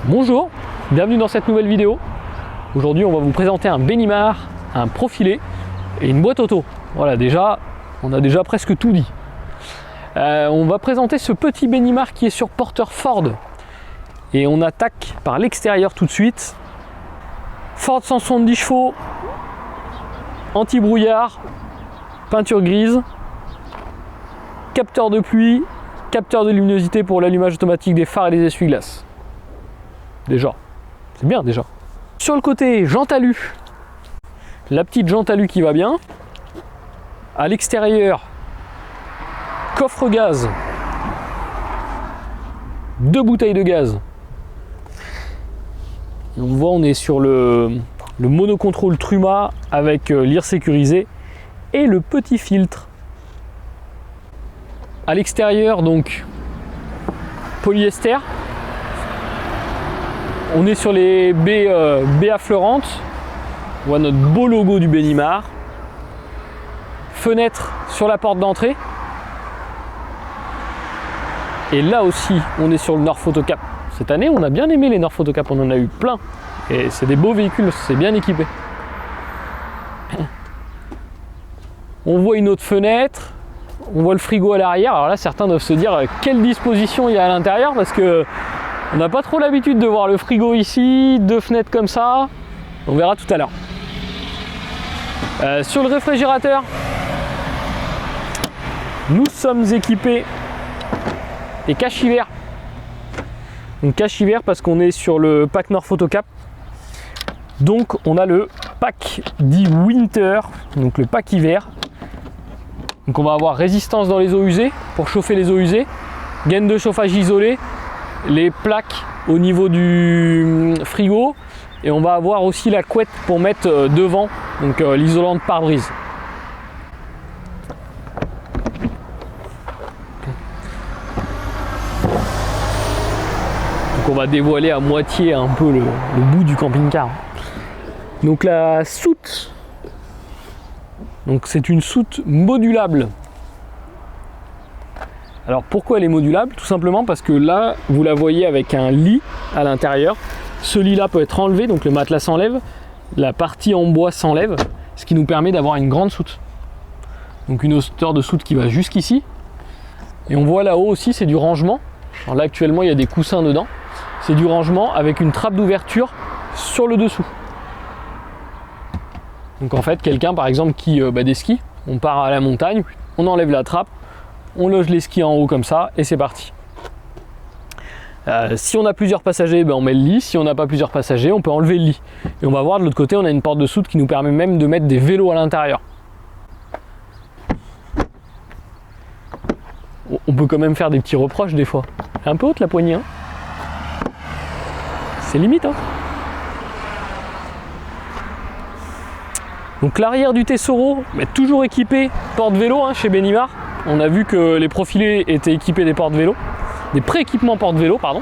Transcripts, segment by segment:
Bonjour, bienvenue dans cette nouvelle vidéo. Aujourd'hui on va vous présenter un Benimar, un profilé et une boîte auto. Voilà, déjà, on a déjà presque tout dit. On va présenter ce petit Benimar qui est sur porteur Ford. Et on attaque par l'extérieur tout de suite. Ford 170 chevaux, anti-brouillard, peinture grise, capteur de pluie, capteur de luminosité pour l'allumage automatique des phares et des essuie-glaces. Déjà, c'est bien déjà. Sur le côté, jante alu, la petite jante alu qui va bien. À l'extérieur, coffre gaz, 2 bouteilles de gaz. Et on voit, on est sur le monocontrôle Truma avec l'IR sécurisé et le petit filtre. À l'extérieur, donc polyester. On est sur les baies affleurantes. On voit notre beau logo du Benimar. Fenêtre sur la porte d'entrée. Et là aussi, on est sur le Nord Photocap. Cette année, on a bien aimé les Nord Photocap, on en a eu plein. Et c'est des beaux véhicules, c'est bien équipé. On voit une autre fenêtre. On voit le frigo à l'arrière. Alors là, certains doivent se dire quelle disposition il y a à l'intérieur parce que on n'a pas trop l'habitude de voir le frigo ici, 2 fenêtres comme ça. On verra tout à l'heure. Sur le réfrigérateur, nous sommes équipés des caches hiver. Donc cache hiver parce qu'on est sur le pack Nord Photocap. Donc on a le pack dit Winter, donc le pack hiver. Donc on va avoir résistance dans les eaux usées pour chauffer les eaux usées, gaine de chauffage isolée, les plaques au niveau du frigo et on va avoir aussi la couette pour mettre devant, donc l'isolant de pare-brise. Donc on va dévoiler à moitié un peu le bout du camping-car. Donc la soute, donc c'est une soute modulable. Alors pourquoi elle est modulable? Tout simplement parce que là, vous la voyez avec un lit à l'intérieur. Ce lit-là peut être enlevé, donc le matelas s'enlève, la partie en bois s'enlève, ce qui nous permet d'avoir une grande soute. Donc une hauteur de soute qui va jusqu'ici. Et on voit là-haut aussi, c'est du rangement. Alors là actuellement, il y a des coussins dedans. C'est du rangement avec une trappe d'ouverture sur le dessous. Donc en fait, quelqu'un par exemple qui des skis, on part à la montagne, on enlève la trappe, on loge les skis en haut comme ça et c'est parti. Si on a plusieurs passagers, on met le lit. Si on n'a pas plusieurs passagers, on peut enlever le lit. Et on va voir de l'autre côté, on a une porte de soute qui nous permet même de mettre des vélos à l'intérieur. On peut quand même faire des petits reproches des fois. Elle est un peu haute la poignée, hein. C'est limite, hein. Donc l'arrière du Tesoro, toujours équipé porte-vélo chez Benimar. On a vu que les profilés étaient équipés des porte-vélo, des pré-équipements porte-vélo, pardon.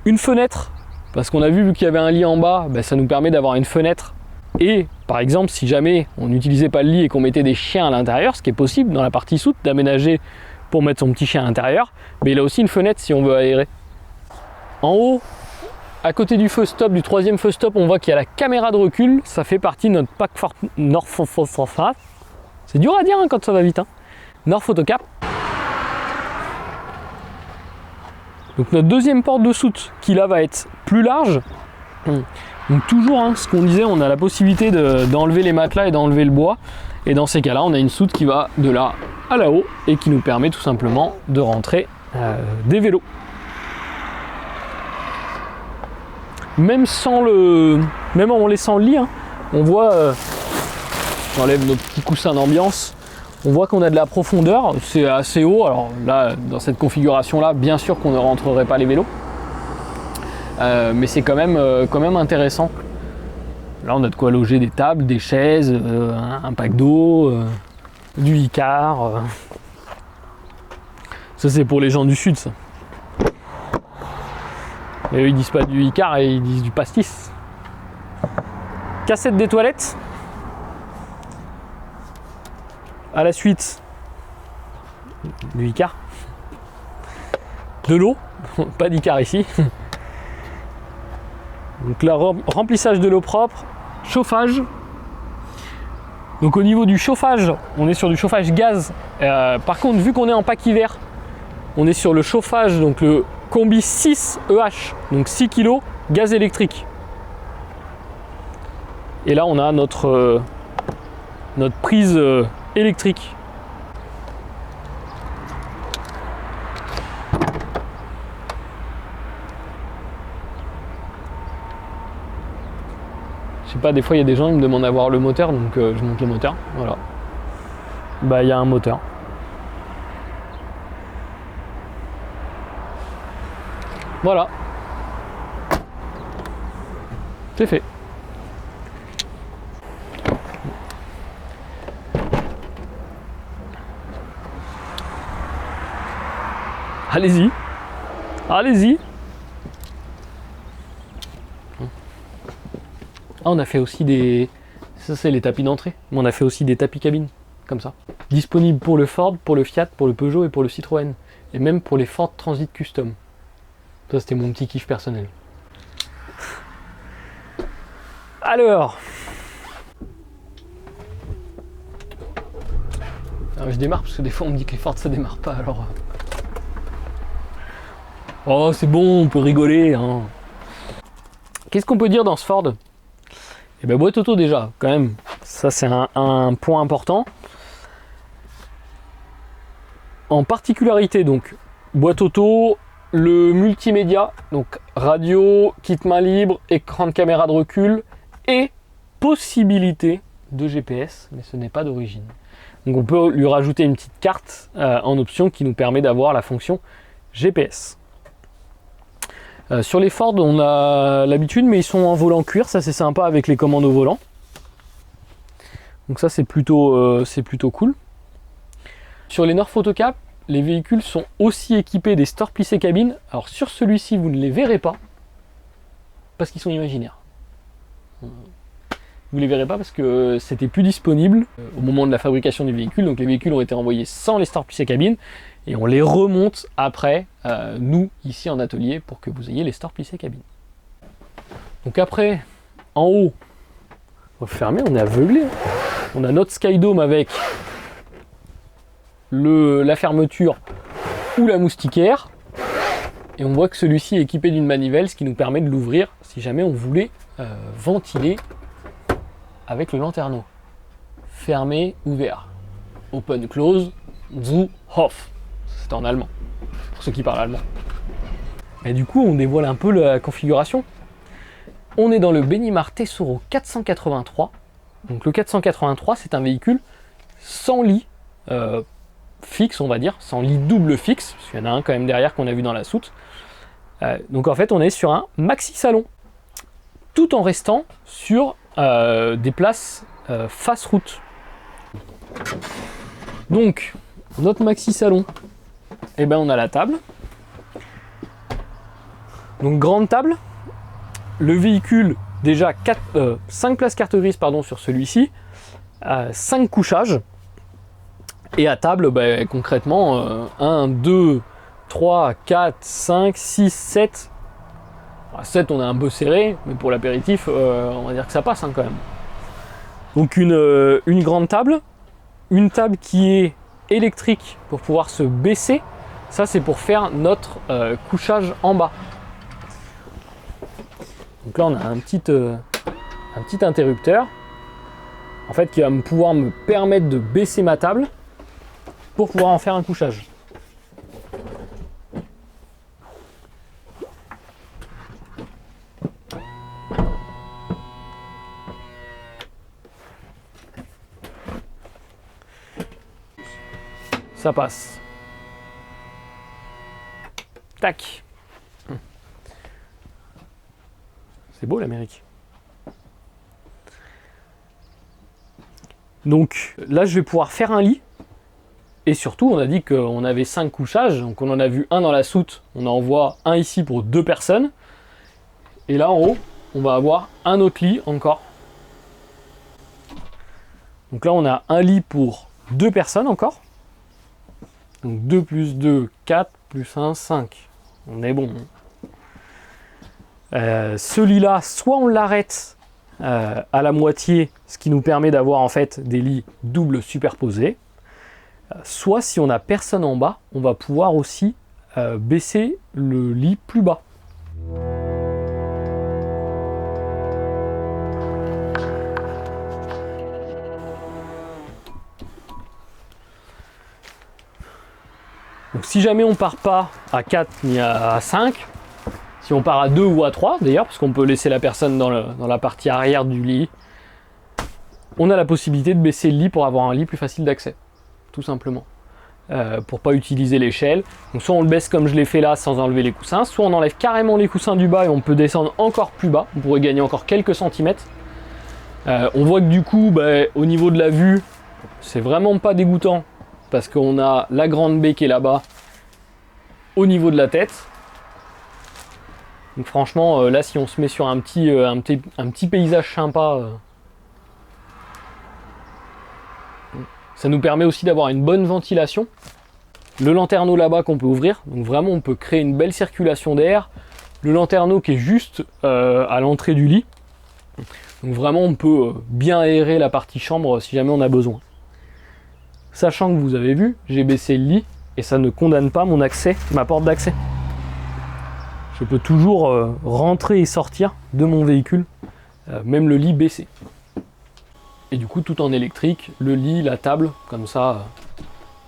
Une fenêtre, parce qu'on a vu qu'il y avait un lit en bas, ça nous permet d'avoir une fenêtre. Et par exemple, si jamais on n'utilisait pas le lit et qu'on mettait des chiens à l'intérieur, ce qui est possible dans la partie soute, d'aménager pour mettre son petit chien à l'intérieur, il a aussi une fenêtre si on veut aérer. En haut, à côté du feu stop, du troisième feu stop, on voit qu'il y a la caméra de recul. Ça fait partie de notre pack Nord Photocap. C'est dur à dire quand ça va vite. Nord Photocap. Donc notre deuxième porte de soute qui là va être plus large. Donc toujours, ce qu'on disait, on a la possibilité d'enlever les matelas et d'enlever le bois. Et dans ces cas-là, on a une soute qui va de là à là-haut et qui nous permet tout simplement de rentrer des vélos. Même en laissant le lit, on voit, j'enlève notre petit coussin d'ambiance, on voit qu'on a de la profondeur, c'est assez haut. Alors là, dans cette configuration-là, bien sûr qu'on ne rentrerait pas les vélos, mais c'est quand même intéressant. Là, on a de quoi loger des tables, des chaises, un pack d'eau, du Icar. Ça, c'est pour les gens du sud, ça. Et eux, ils disent pas du Icar, et ils disent du pastis. Cassette des toilettes. À la suite du Icar. De l'eau, pas d'Icar ici. Donc là, remplissage de l'eau propre, chauffage. Donc au niveau du chauffage, on est sur du chauffage gaz. Par contre, vu qu'on est en pack hiver, on est sur le chauffage, donc le combi 6 EH, donc 6 kg, gaz électrique. Et là, on a notre prise électrique. Je sais pas, des fois il y a des gens qui me demandent d'avoir le moteur, donc je monte le moteur, voilà. Bah il y a un moteur. Voilà. C'est fait. Allez-y. Allez-y. Ah, on a fait aussi des... Ça, c'est les tapis d'entrée. Mais on a fait aussi des tapis cabine, comme ça. Disponible pour le Ford, pour le Fiat, pour le Peugeot et pour le Citroën. Et même pour les Ford Transit Custom. Ça, c'était mon petit kiff personnel. Alors... je démarre parce que des fois, on me dit que les Ford, ça démarre pas, alors... Oh, c'est bon, on peut rigoler, hein. Qu'est-ce qu'on peut dire dans ce Ford ? Eh ben, boîte auto déjà, quand même, ça c'est un point important. En particularité, donc, boîte auto, le multimédia, donc radio, kit main libre, écran de caméra de recul et possibilité de GPS, mais ce n'est pas d'origine. Donc on peut lui rajouter une petite carte en option qui nous permet d'avoir la fonction GPS. Sur les Ford, on a l'habitude, mais ils sont en volant cuir, ça c'est sympa avec les commandes au volant. Donc ça c'est plutôt cool. Sur les North Photocap, les véhicules sont aussi équipés des stores plissés cabine. Alors sur celui-ci, vous ne les verrez pas, parce qu'ils sont imaginaires. Vous ne les verrez pas parce que c'était plus disponible au moment de la fabrication du véhicule. Donc les véhicules ont été envoyés sans les stores plissés cabine. Et on les remonte après, nous, ici en atelier, pour que vous ayez les stores plissés cabine. Donc après, en haut, on va fermer, on est aveuglé. On a notre Skydome avec la fermeture ou la moustiquaire. Et on voit que celui-ci est équipé d'une manivelle, ce qui nous permet de l'ouvrir si jamais on voulait ventiler avec le lanterneau. Fermé, ouvert. Open, close, zu, off. C'est en allemand, pour ceux qui parlent allemand. Et du coup, on dévoile un peu la configuration. On est dans le Benimar Tesoro 483. Donc le 483, c'est un véhicule sans lit fixe, on va dire, sans lit double fixe, parce qu'il y en a un quand même derrière qu'on a vu dans la soute. Donc en fait, on est sur un maxi salon, tout en restant sur des places face route. Donc, notre maxi salon, eh ben, on a la table. Donc grande table. Le véhicule, déjà 5 places carte grise sur celui-ci. 5 couchages. Et à table, bah, concrètement, 1, 2, 3, 4, 5, 6, 7. À 7, on est un peu serré, mais pour l'apéritif, on va dire que ça passe quand même. Donc une grande table. Une table qui est électrique pour pouvoir se baisser. Ça, c'est pour faire notre couchage en bas. Donc là, on a un petit interrupteur, en fait, qui va pouvoir me permettre de baisser ma table pour pouvoir en faire un couchage. Ça passe. Tac. C'est beau l'Amérique. Donc là, je vais pouvoir faire un lit. Et surtout, on a dit qu'on avait 5 couchages. Donc on en a vu un dans la soute. On en voit un ici pour 2 personnes. Et là en haut, on va avoir un autre lit encore. Donc là, on a un lit pour 2 personnes encore. Donc 2 plus 2, 4 plus 1, 5. on est bon. Ce lit-là, soit on l'arrête à la moitié, ce qui nous permet d'avoir en fait des lits doubles superposés, soit si on n'a personne en bas, on va pouvoir aussi baisser le lit plus bas. Donc si jamais on part pas à 4 ni à 5, si on part à 2 ou à 3 d'ailleurs, parce qu'on peut laisser la personne dans la partie arrière du lit, on a la possibilité de baisser le lit pour avoir un lit plus facile d'accès, tout simplement. Pour pas utiliser l'échelle. Donc soit on le baisse comme je l'ai fait là sans enlever les coussins, soit on enlève carrément les coussins du bas et on peut descendre encore plus bas, on pourrait gagner encore quelques centimètres. On voit que du coup, au niveau de la vue, c'est vraiment pas dégoûtant, parce qu'on a la grande baie qui est là-bas, au niveau de la tête. Donc franchement, là si on se met sur un petit paysage sympa, ça nous permet aussi d'avoir une bonne ventilation. Le lanterneau là-bas qu'on peut ouvrir, donc vraiment on peut créer une belle circulation d'air. Le lanterneau qui est juste à l'entrée du lit. Donc vraiment on peut bien aérer la partie chambre si jamais on a besoin. Sachant que vous avez vu, j'ai baissé le lit et ça ne condamne pas mon accès, ma porte d'accès. Je peux toujours rentrer et sortir de mon véhicule, même le lit baissé. Et du coup tout en électrique, le lit, la table, comme ça,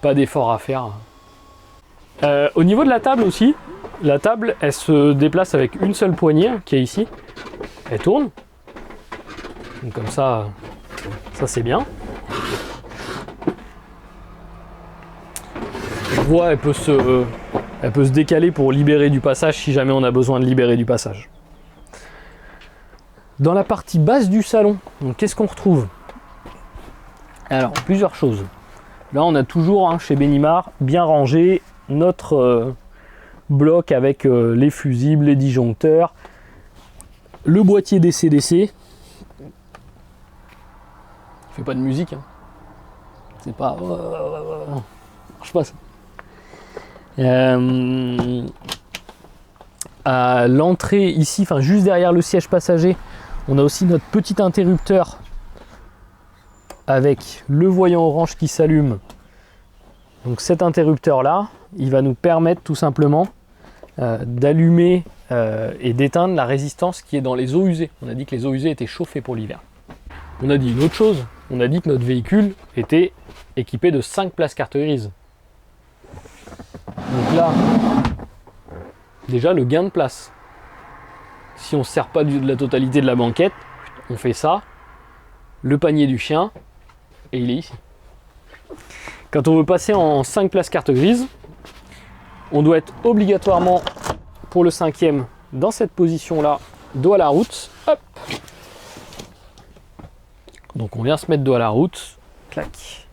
pas d'effort à faire. Au niveau de la table aussi, la table elle se déplace avec une seule poignée qui est ici. Elle tourne. Donc comme ça c'est bien. On voit, elle peut se décaler pour libérer du passage si jamais on a besoin de libérer du passage. Dans la partie basse du salon, donc qu'est-ce qu'on retrouve? Alors, plusieurs choses. Là, on a toujours chez Benimar bien rangé notre bloc avec les fusibles, les disjoncteurs, le boîtier DC-DC. Je fais pas de musique. C'est pas. Marche pas ça. À l'entrée ici, enfin juste derrière le siège passager, on a aussi notre petit interrupteur avec le voyant orange qui s'allume. Donc cet interrupteur là, il va nous permettre tout simplement d'allumer et d'éteindre la résistance qui est dans les eaux usées. On a dit que les eaux usées étaient chauffées pour l'hiver. On a dit une autre chose, on a dit que notre véhicule était équipé de 5 places carte grise. Donc là, déjà le gain de place. Si on ne se sert pas de la totalité de la banquette, on fait ça, le panier du chien, et il est ici. Quand on veut passer en 5 places carte grise, on doit être obligatoirement pour le 5e dans cette position-là, dos à la route. Hop. Donc on vient se mettre dos à la route. Clac.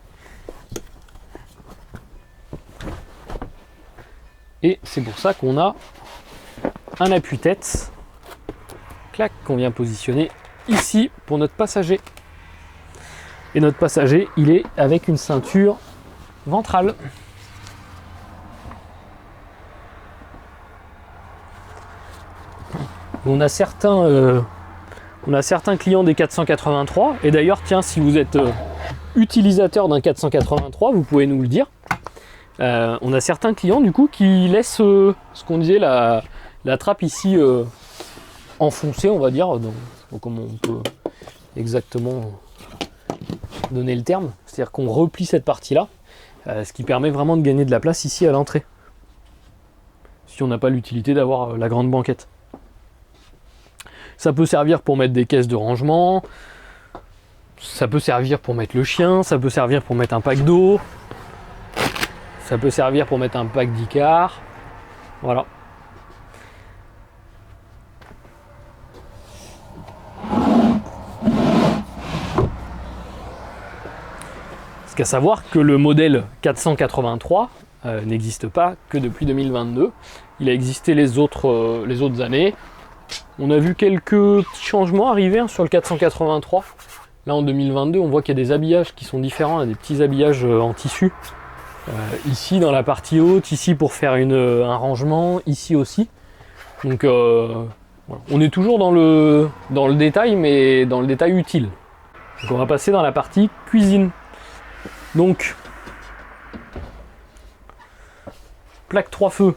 Et c'est pour ça qu'on a un appuie-tête, clac, qu'on vient positionner ici pour notre passager. Et notre passager, il est avec une ceinture ventrale. On a certains clients des 483, et d'ailleurs, tiens, si vous êtes utilisateur d'un 483, vous pouvez nous le dire. On a certains clients du coup qui laissent ce qu'on disait la trappe ici enfoncée, on va dire, donc comment on peut exactement donner le terme, c'est-à-dire qu'on replie cette partie là, ce qui permet vraiment de gagner de la place ici à l'entrée, si on n'a pas l'utilité d'avoir la grande banquette. Ça peut servir pour mettre des caisses de rangement, ça peut servir pour mettre le chien, ça peut servir pour mettre un pack d'eau. Ça peut servir pour mettre un pack d'Icar. Voilà. Ce qu'à savoir que le modèle 483 n'existe pas que depuis 2022. Il a existé les autres années. On a vu quelques petits changements arriver sur le 483. Là en 2022, on voit qu'il y a des habillages qui sont différents, il y a des petits habillages en tissu. Ici dans la partie haute, ici pour faire un rangement, ici aussi. Donc voilà. On est toujours dans le détail, mais dans le détail utile. Donc on va passer dans la partie cuisine. Donc plaque 3 feux.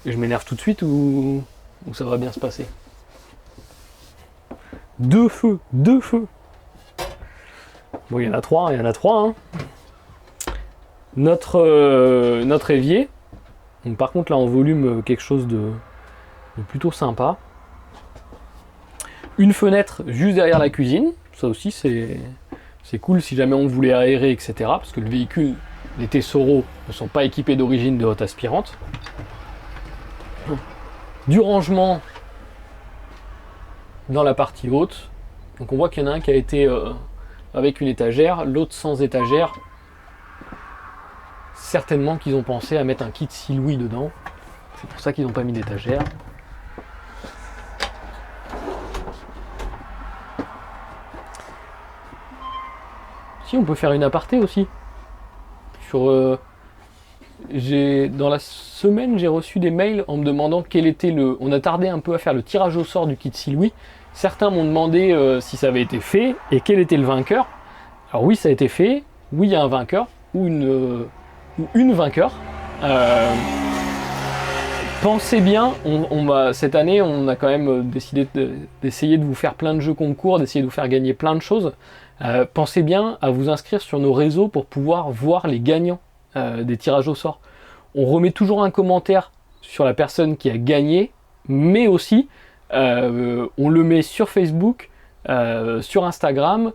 Et je m'énerve tout de suite ou ça va bien se passer? 2 feux, 2 feux. Bon, il y en a 3, hein. Notre évier. Donc, par contre, là, en volume, quelque chose de plutôt sympa. Une fenêtre juste derrière la cuisine. Ça aussi, c'est cool si jamais on voulait aérer, etc. Parce que le véhicule, les Tessoro, ne sont pas équipés d'origine de haute aspirante. Du rangement dans la partie haute. Donc on voit qu'il y en a un qui a été avec une étagère, l'autre sans étagère. Certainement qu'ils ont pensé à mettre un kit Sil-Louis dedans. C'est pour ça qu'ils n'ont pas mis d'étagère. Si, on peut faire une aparté aussi. Sur dans la semaine, j'ai reçu des mails en me demandant quel était le... On a tardé un peu à faire le tirage au sort du kit Sil-Louis. Certains m'ont demandé si ça avait été fait et quel était le vainqueur. Alors oui, ça a été fait. Oui, il y a un vainqueur ou une vainqueur. Pensez bien, cette année, on a quand même décidé d'essayer de vous faire plein de jeux concours, d'essayer de vous faire gagner plein de choses. Pensez bien à vous inscrire sur nos réseaux pour pouvoir voir les gagnants des tirages au sort. On remet toujours un commentaire sur la personne qui a gagné, mais aussi on le met sur Facebook, sur Instagram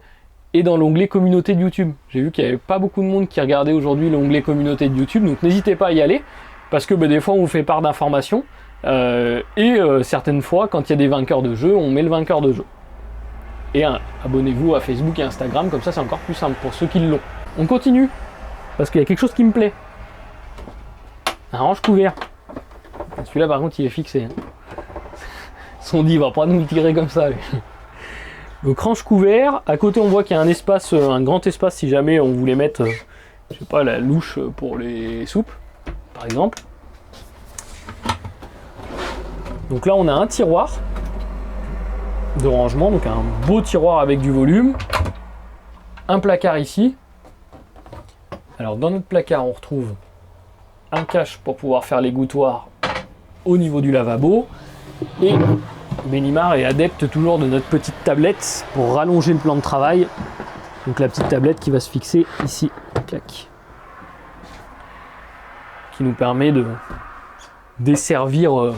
et dans l'onglet communauté de YouTube. J'ai vu qu'il n'y avait pas beaucoup de monde qui regardait aujourd'hui l'onglet communauté de YouTube, donc n'hésitez pas à y aller, parce que des fois on vous fait part d'informations, et certaines fois quand il y a des vainqueurs de jeu, on met le vainqueur de jeu. Et abonnez-vous à Facebook et Instagram, comme ça c'est encore plus simple pour ceux qui l'ont. On continue, parce qu'il y a quelque chose qui me plaît. Un range couvert. Celui-là par contre il est fixé. Son dit il va pas nous le tirer comme ça. Lui. Donc range couvert, à côté on voit qu'il y a un espace, un grand espace si jamais on voulait mettre, je sais pas, la louche pour les soupes, par exemple. Donc là on a un tiroir de rangement, donc un beau tiroir avec du volume. Un placard ici. Alors dans notre placard on retrouve un cache pour pouvoir faire l'égouttoir au niveau du lavabo. Et Benimar est adepte toujours de notre petite tablette pour rallonger le plan de travail. Donc la petite tablette qui va se fixer ici, clac, qui nous permet de desservir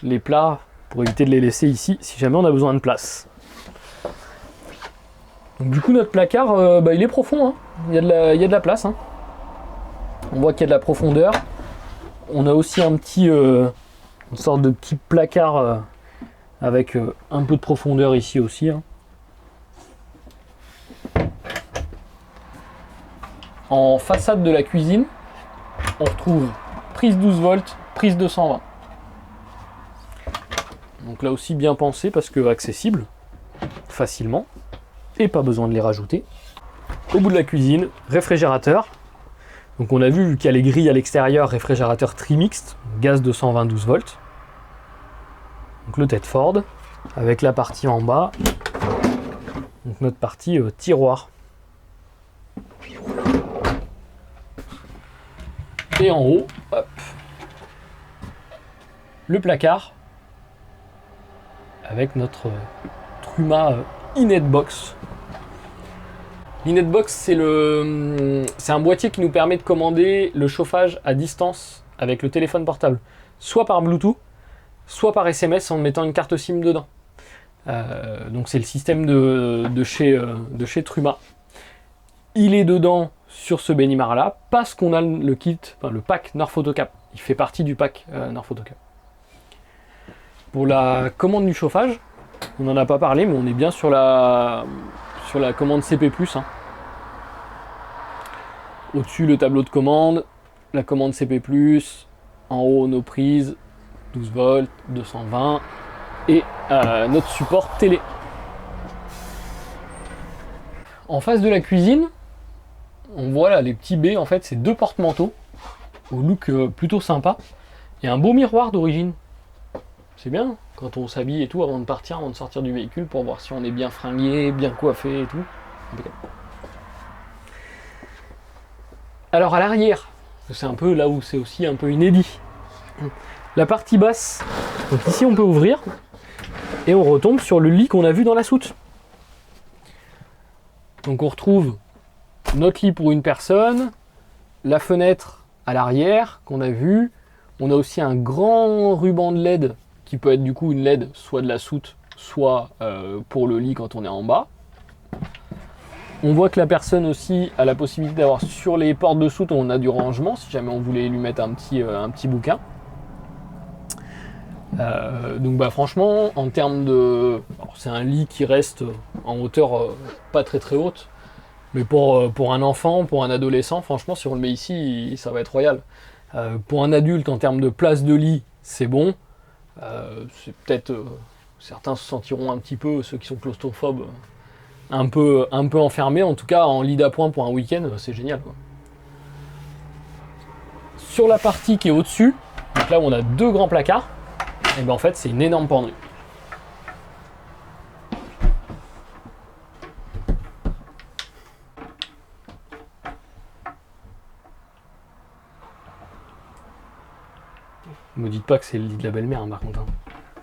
les plats pour éviter de les laisser ici si jamais on a besoin de place. Donc du coup notre placard il est profond, hein. Il y a de la place, hein. On voit qu'il y a de la profondeur. On a aussi un petit une sorte de petit placard avec un peu de profondeur ici aussi, hein. En façade de la cuisine, on retrouve prise 12 volts, prise 220. Donc là aussi bien pensé parce que accessible facilement et pas besoin de les rajouter. Au bout de la cuisine, réfrigérateur. Donc on a vu qu'il y a les grilles à l'extérieur, réfrigérateur trimixte, gaz 220 12 volts. Donc le Tedford avec la partie en bas, donc notre partie tiroir. Et en haut, hop, le placard avec notre Truma Inetbox. L'Inetbox, c'est un boîtier qui nous permet de commander le chauffage à distance avec le téléphone portable, soit par Bluetooth, soit par SMS en mettant une carte SIM dedans. Donc c'est le système de chez Truma. Il est dedans sur ce Benimar là parce qu'on a le kit, enfin le pack North Photocap. Il fait partie du pack North Photocap. Pour la commande du chauffage, on n'en a pas parlé, mais on est bien sur la commande CP+. Hein. Au-dessus le tableau de commande, la commande CP+, en haut nos prises, 12 volts, 220 et notre support télé. en face de la cuisine, on voit là les petits baies, en fait c'est 2 porte-manteaux, au look plutôt sympa. Il y a un beau miroir d'origine. C'est bien quand on s'habille et tout avant de partir, avant de sortir du véhicule pour voir si on est bien fringué, bien coiffé et tout. Impeccable. Alors à l'arrière, c'est un peu là où c'est aussi un peu inédit. La partie basse, donc ici on peut ouvrir et on retombe sur le lit qu'on a vu dans la soute. Donc on retrouve notre lit pour une personne, la fenêtre à l'arrière qu'on a vu. On a aussi un grand ruban de LED qui peut être du coup une LED soit de la soute, soit pour le lit quand on est en bas. On voit que la personne aussi a la possibilité d'avoir sur les portes de soute, on a du rangement si jamais on voulait lui mettre un petit bouquin. Donc bah franchement, en termes de... c'est un lit qui reste en hauteur pas très très haute, mais pour un enfant, pour un adolescent, franchement si on le met ici, ça va être royal. Pour un adulte, en termes de place de lit, c'est bon. C'est peut-être... certains se sentiront un petit peu, ceux qui sont claustrophobes, un peu enfermés. En tout cas, en lit d'appoint pour un week-end, c'est génial, quoi. Sur la partie qui est au-dessus, donc là où on a 2 grands placards, et ben en fait c'est une énorme penderie. Ne me dites pas que c'est le lit de la belle-mère, hein, par contre. Hein.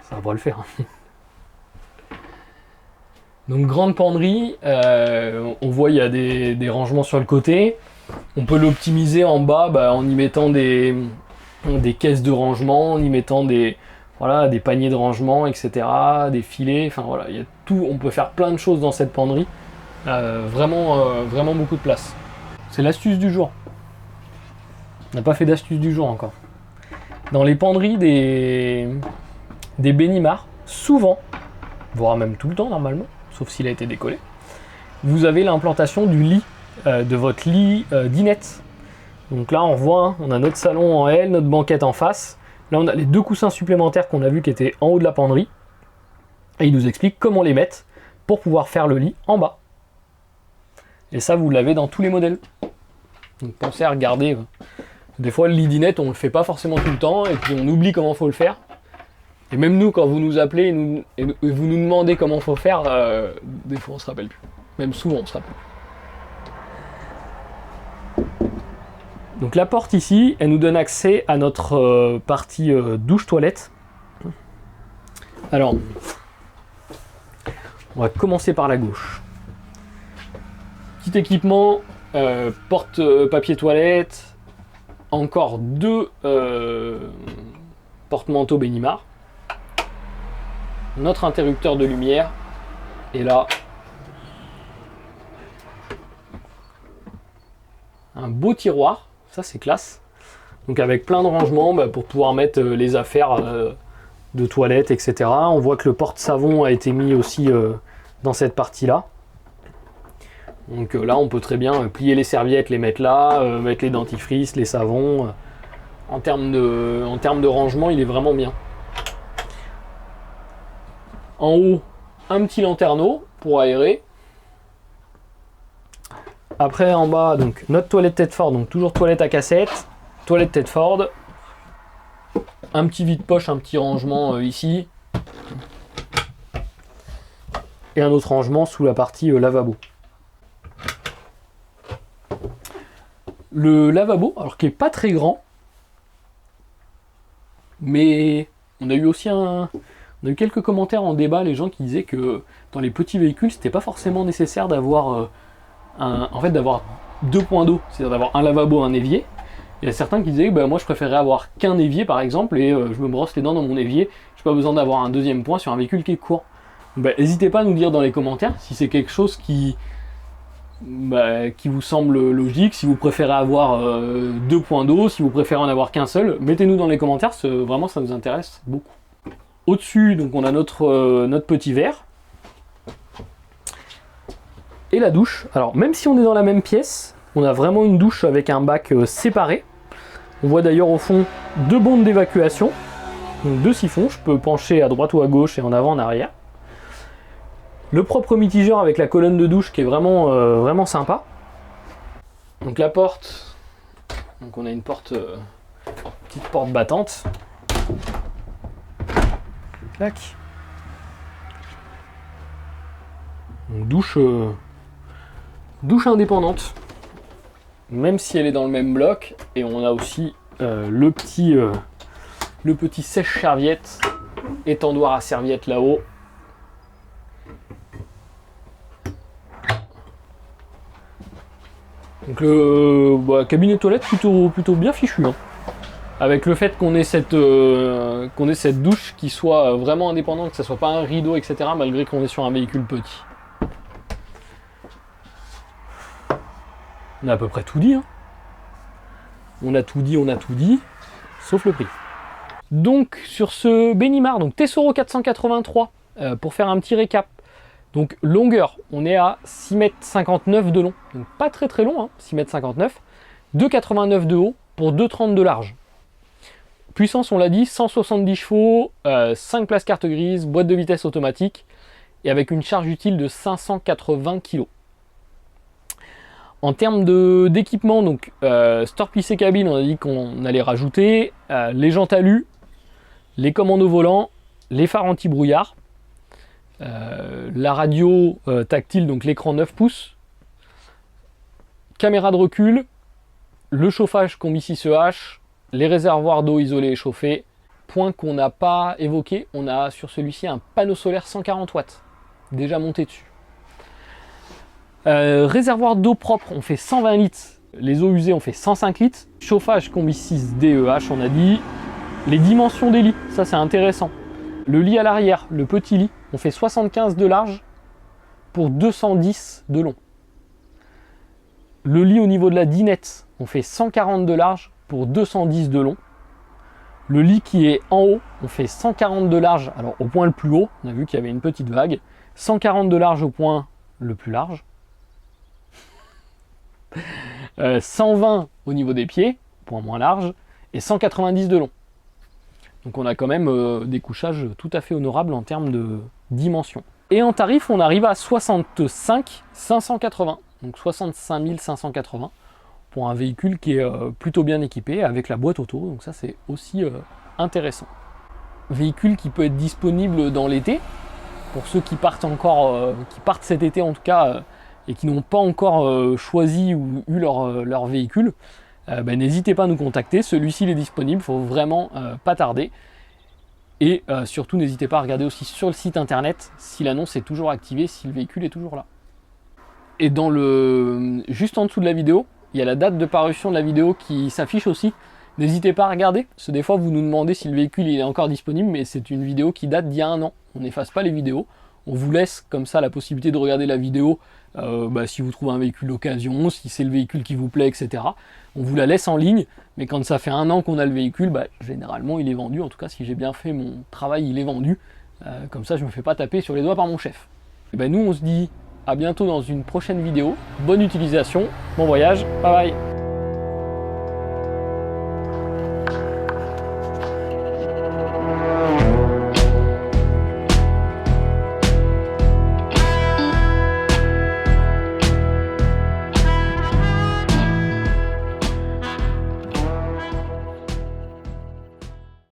Ça va pas le faire. Hein. Donc grande penderie, on voit il y a des rangements sur le côté. On peut l'optimiser en bas en y mettant des caisses de rangement, en y mettant des paniers de rangement, etc. Des filets, enfin voilà, il y a tout. On peut faire plein de choses dans cette penderie. Vraiment beaucoup de place. C'est l'astuce du jour. On n'a pas fait d'astuce du jour encore. Dans les penderies des Benimar, souvent, voire même tout le temps normalement, sauf s'il a été décollé, vous avez l'implantation du lit, de votre lit dinette. Donc là on voit, hein, on a notre salon en L, notre banquette en face. Là on a les 2 coussins supplémentaires qu'on a vu qui étaient en haut de la penderie. Et il nous explique comment les mettre pour pouvoir faire le lit en bas. Et ça vous l'avez dans tous les modèles. Donc pensez à regarder. Des fois le lit dinette on le fait pas forcément tout le temps et puis on oublie comment faut le faire. Et même nous quand vous nous appelez et vous nous demandez comment faut faire, des fois on se rappelle plus. Même souvent on se rappelle. Donc la porte ici, elle nous donne accès à notre partie douche-toilette. Alors, on va commencer par la gauche. Petit équipement, porte papier toilette, encore 2 porte-manteaux Benimar, notre interrupteur de lumière, et là, un beau tiroir, ça c'est classe, donc avec plein de rangements pour pouvoir mettre les affaires de toilette, etc. On voit que le porte-savon a été mis aussi dans cette partie-là. Donc là, on peut très bien plier les serviettes, les mettre là, mettre les dentifrices, les savons. En termes de rangement, il est vraiment bien. En haut, un petit lanterneau pour aérer. Après, en bas, donc notre toilette Tedford, donc toujours toilette à cassette, toilette Tedford. Un petit vide-poche, un petit rangement ici. Et un autre rangement sous la partie lavabo. Le lavabo, alors qui est pas très grand, mais on a eu aussi quelques commentaires en débat, les gens qui disaient que dans les petits véhicules, c'était pas forcément nécessaire d'avoir d'avoir 2 points d'eau, c'est-à-dire d'avoir un lavabo, un évier. Il y a certains qui disaient que moi je préférerais avoir qu'un évier par exemple et je me brosse les dents dans mon évier, j'ai pas besoin d'avoir un 2e point sur un véhicule qui est court. N'hésitez pas à nous dire dans les commentaires si c'est quelque chose qui vous semble logique, si vous préférez avoir 2 points d'eau, si vous préférez en avoir qu'un seul, mettez-nous dans les commentaires, vraiment ça nous intéresse beaucoup. Au-dessus, donc on a notre petit verre. Et la douche. Alors même si on est dans la même pièce, on a vraiment une douche avec un bac séparé. On voit d'ailleurs au fond 2 bondes d'évacuation, donc 2 siphons, je peux pencher à droite ou à gauche et en avant, en arrière. Le propre mitigeur avec la colonne de douche qui est vraiment, vraiment sympa. Donc la porte, donc on a une porte, petite porte battante. Clac. Donc douche indépendante, même si elle est dans le même bloc. Et on a aussi le petit sèche-serviette, étendoir à serviette là-haut. Donc le cabinet de toilette plutôt bien fichu, hein. Avec le fait qu'on ait cette douche qui soit vraiment indépendante, que ça soit pas un rideau, etc., malgré qu'on est sur un véhicule petit. On a à peu près tout dit, hein. On a tout dit, sauf le prix. Donc sur ce Benimar, donc Tesoro 483, pour faire un petit récap. Donc longueur, on est à 6,59 m de long, donc pas très long, hein, 6,59 m, 2,89 de haut pour 2,30 de large. Puissance, on l'a dit, 170 chevaux, 5 places carte grise, boîte de vitesse automatique, et avec une charge utile de 580 kg. En termes d'équipement, donc store plissé cabine, on a dit qu'on allait rajouter les jantes alu, les commandes au volant, les phares anti-brouillard, la radio tactile, donc l'écran 9 pouces, caméra de recul, le chauffage combi 6EH, les réservoirs d'eau isolés et chauffés. Point qu'on n'a pas évoqué, on a sur celui-ci un panneau solaire 140 watts, déjà monté dessus. Réservoir d'eau propre, on fait 120 litres, les eaux usées on fait 105 litres. Chauffage combi 6 DEH, on a dit. Les dimensions des lits, ça c'est intéressant. Le lit à l'arrière, le petit lit, on fait 75 de large pour 210 de long. Le lit au niveau de la dinette, on fait 140 de large pour 210 de long. Le lit qui est en haut, on fait 140 de large, alors au point le plus haut, on a vu qu'il y avait une petite vague, 140 de large au point le plus large, 120 au niveau des pieds, point moins large, et 190 de long. Donc on a quand même des couchages tout à fait honorables en termes de dimension. Et en tarif, on arrive à 65 580, donc 65 580 pour un véhicule qui est plutôt bien équipé avec la boîte auto, donc ça c'est aussi intéressant. Véhicule qui peut être disponible dans l'été, pour ceux qui partent cet été en tout cas, et qui n'ont pas encore choisi ou eu leur véhicule. N'hésitez pas à nous contacter, celui-ci est disponible, il faut vraiment pas tarder. Et surtout n'hésitez pas à regarder aussi sur le site internet si l'annonce est toujours activée, si le véhicule est toujours là. Et juste en dessous de la vidéo, il y a la date de parution de la vidéo qui s'affiche aussi. N'hésitez pas à regarder, parce que des fois vous nous demandez si le véhicule est encore disponible, mais c'est une vidéo qui date d'il y a 1 an. On n'efface pas les vidéos, on vous laisse comme ça la possibilité de regarder la vidéo si vous trouvez un véhicule d'occasion, si c'est le véhicule qui vous plaît, etc. On vous la laisse en ligne, mais quand ça fait 1 an qu'on a le véhicule, généralement il est vendu. En tout cas, si j'ai bien fait mon travail, il est vendu. Comme ça, je ne me fais pas taper sur les doigts par mon chef. Et nous, on se dit à bientôt dans une prochaine vidéo. Bonne utilisation, bon voyage, bye bye.